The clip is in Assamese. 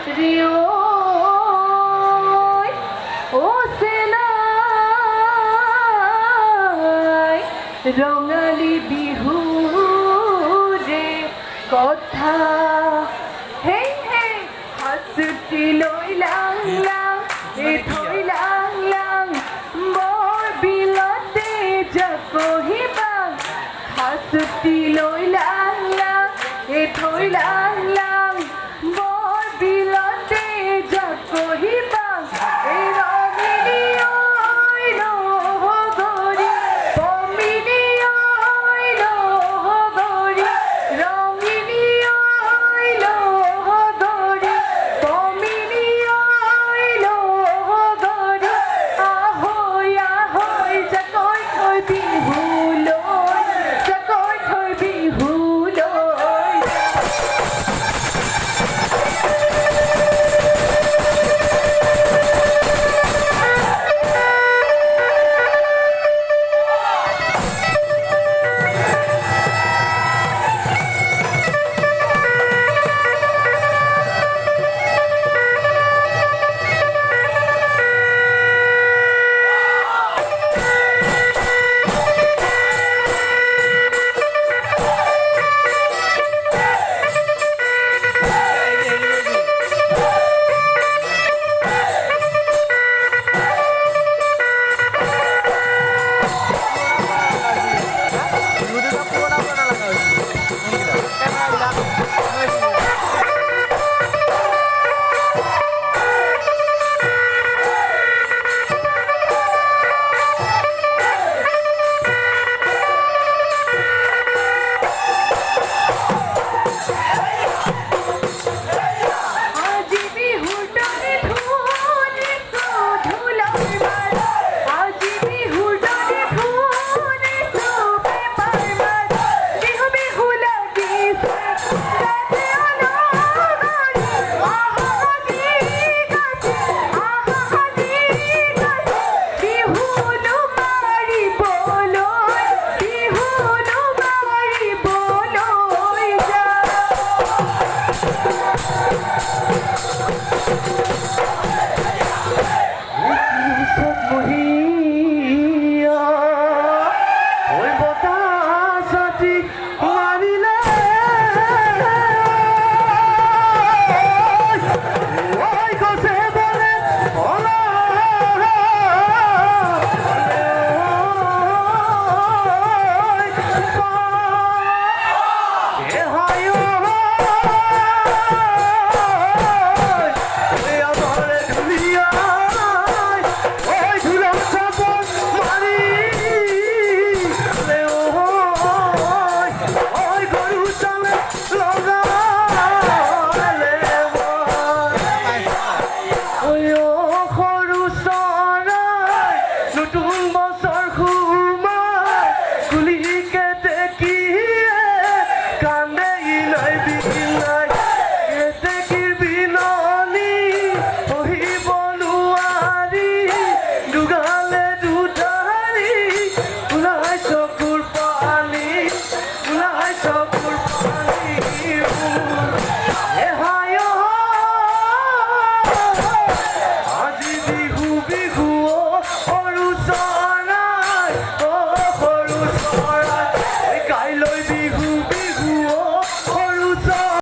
ৰিও ও সেলাই ৰঙালী বিহু ৰে কথা হে হে হাসুতি লইলাং লাং এ থইলাং লাং বৰ বিলতে জকহিবাং হাসুতি লইলাং লাং এ থইলাং লাং বৰ বিলতে জকহিবাং এই রঙিনী ওই নহগরি পমিনী ওই নহগরি রঙিনী ওই নহগরি পমিনী ওই নহগরি আহৈ আহৈ জাকৈ থৈ বিহুলৈ জাকৈ থৈ বিহুলৈ